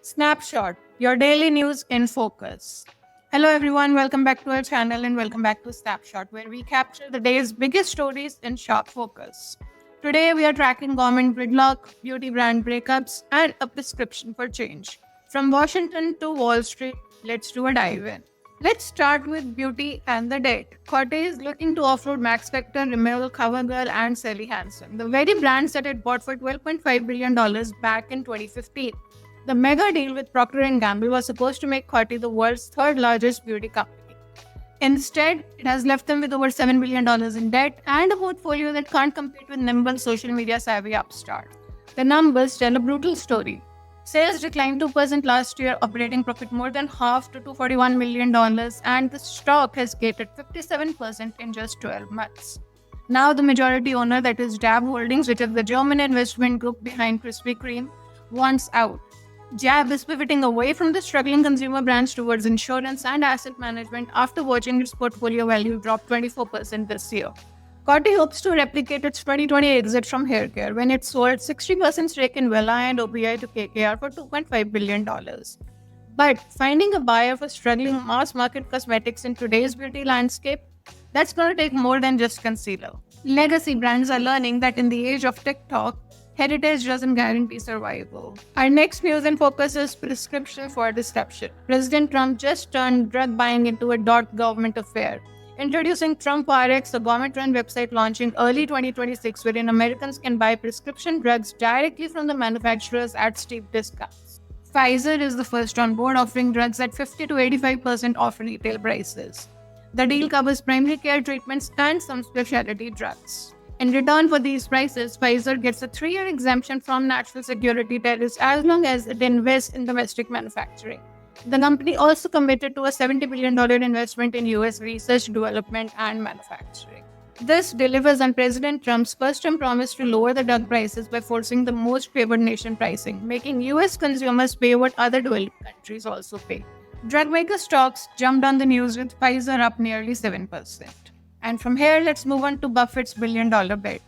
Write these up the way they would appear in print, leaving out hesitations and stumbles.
Snapshot, your daily news in focus. Hello, everyone. Welcome back to our channel and welcome back to Snapshot, where we capture the day's biggest stories in sharp focus. Today, we are tracking government gridlock, beauty brand breakups, and a prescription for change. From Washington to Wall Street, let's do a dive in. Let's start with beauty and the debt. Coty is looking to offload Max Factor, Rimmel, CoverGirl, and Sally Hansen, the very brands that it bought for $12.5 billion back in 2015. The mega deal with Procter & Gamble was supposed to make Coty the world's third largest beauty company. Instead, it has left them with over $7 billion in debt and a portfolio that can't compete with nimble social media savvy upstart. The numbers tell a brutal story. Sales declined 2% last year, operating profit more than half to $241 million, and the stock has gated 57% in just 12 months. Now, the majority owner, that is JAB Holdings, which is the German investment group behind Krispy Kreme, wants out. JAB is pivoting away from the struggling consumer brands towards insurance and asset management after watching its portfolio value drop 24% this year. Coty hopes to replicate its 2020 exit from haircare when it sold 60% stake in Wella and OPI to KKR for $2.5 billion. But finding a buyer for struggling mass market cosmetics in today's beauty landscape, that's going to take more than just concealer. Legacy brands are learning that in the age of TikTok, heritage doesn't guarantee survival. Our next news in focus is prescription for disruption. President Trump just turned drug buying into a government affair, introducing Trump RX, a government-run website launching early 2026, wherein Americans can buy prescription drugs directly from the manufacturers at steep discounts. Pfizer is the first on board, offering drugs at 50 to 85% off retail prices. The deal covers primary care treatments and some specialty drugs. In return for these prices, Pfizer gets a 3-year exemption from national security tariffs as long as it invests in domestic manufacturing. The company also committed to a $70 billion investment in US research, development, and manufacturing. This delivers on President Trump's first-term promise to lower the drug prices by forcing the most favored nation pricing, making US consumers pay what other developed countries also pay. Drug maker stocks jumped on the news with Pfizer up nearly 7%. And from here, let's move on to Buffett's billion-dollar bet.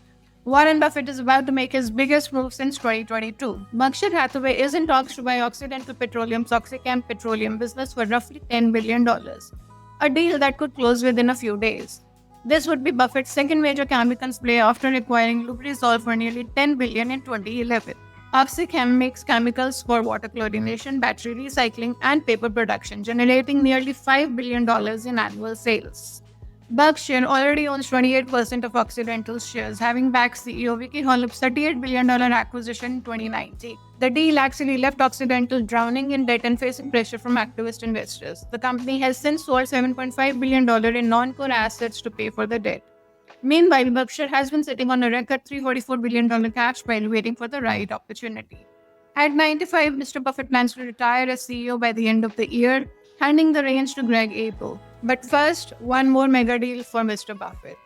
Warren Buffett is about to make his biggest move since 2022. Berkshire Hathaway is in talks to buy Occidental Petroleum's OxyChem petroleum business for roughly $10 billion, a deal that could close within a few days. This would be Buffett's second major chemicals play after acquiring Lubrizol for nearly $10 billion in 2011. OxyChem makes chemicals for water chlorination, battery recycling, and paper production, generating nearly $5 billion in annual sales. Berkshire already owns 28% of Occidental's shares, having backed CEO Vicky Hollop's $38 billion acquisition in 2019. The deal actually left Occidental drowning in debt and facing pressure from activist investors. The company has since sold $7.5 billion in non-core assets to pay for the debt. Meanwhile, Berkshire has been sitting on a record $344 billion cash pile waiting for the right opportunity. At 95, Mr. Buffett plans to retire as CEO by the end of the year, handing the reins to Greg Abel. But first, one more mega deal for Mr. Buffett.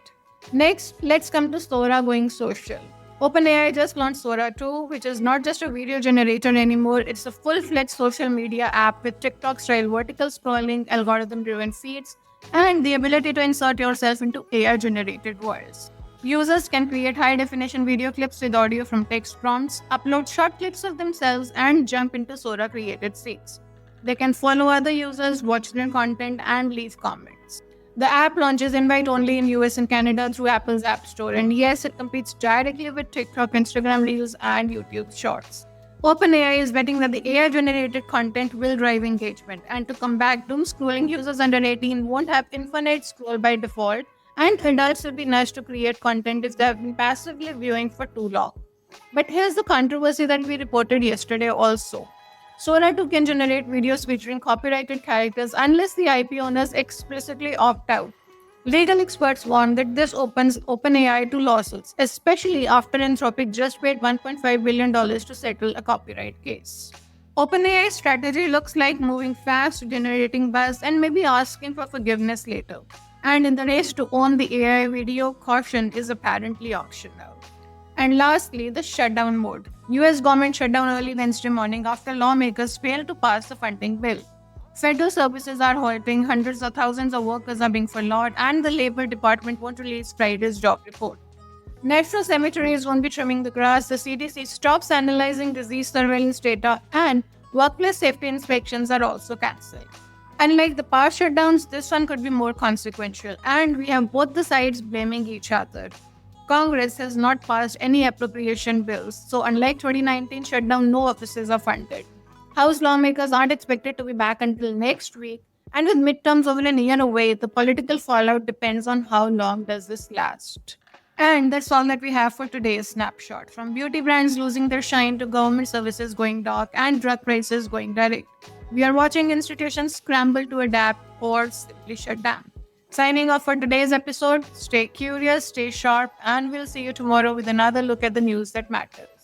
Next, let's come to Sora going social. OpenAI just launched Sora 2, which is not just a video generator anymore, it's a full-fledged social media app with TikTok-style vertical scrolling, algorithm-driven feeds, and the ability to insert yourself into AI-generated worlds. Users can create high-definition video clips with audio from text prompts, upload short clips of themselves, and jump into Sora-created scenes. They can follow other users, watch their content, and leave comments. The app launches invite only in US and Canada through Apple's App Store, and yes, it competes directly with TikTok, Instagram Reels, and YouTube Shorts. OpenAI is betting that the AI-generated content will drive engagement, and to combat doom scrolling, users under 18 won't have infinite scroll by default, and adults will be nudged to create content if they have been passively viewing for too long. But here's the controversy that we reported yesterday also. Sora 2 can generate videos featuring copyrighted characters unless the IP owners explicitly opt out. Legal experts warn that this opens OpenAI to lawsuits, especially after Anthropic just paid $1.5 billion to settle a copyright case. OpenAI's strategy looks like moving fast, generating buzz, and maybe asking for forgiveness later. And in the race to own the AI video, caution is apparently optional. And lastly, the shutdown mode. US government shut down early Wednesday morning after lawmakers failed to pass the funding bill. Federal services are halting, hundreds of thousands of workers are being furloughed, and the Labor Department won't release Friday's job report. National cemeteries won't be trimming the grass, the CDC stops analyzing disease surveillance data, and Workplace safety inspections are also cancelled. Unlike the power shutdowns, this one could be more consequential, and we have both the sides blaming each other. Congress has not passed any appropriation bills, so unlike 2019 shutdown, no offices are funded. House lawmakers aren't expected to be back until next week, and with midterms over a year away, the political fallout depends on how long does this last. And that's all that we have for today's snapshot. From beauty brands losing their shine to government services going dark and drug prices going direct. We are watching institutions scramble to adapt or simply shut down. Signing off for today's episode. Stay curious, stay sharp, and we'll see you tomorrow with another look at the news that matters.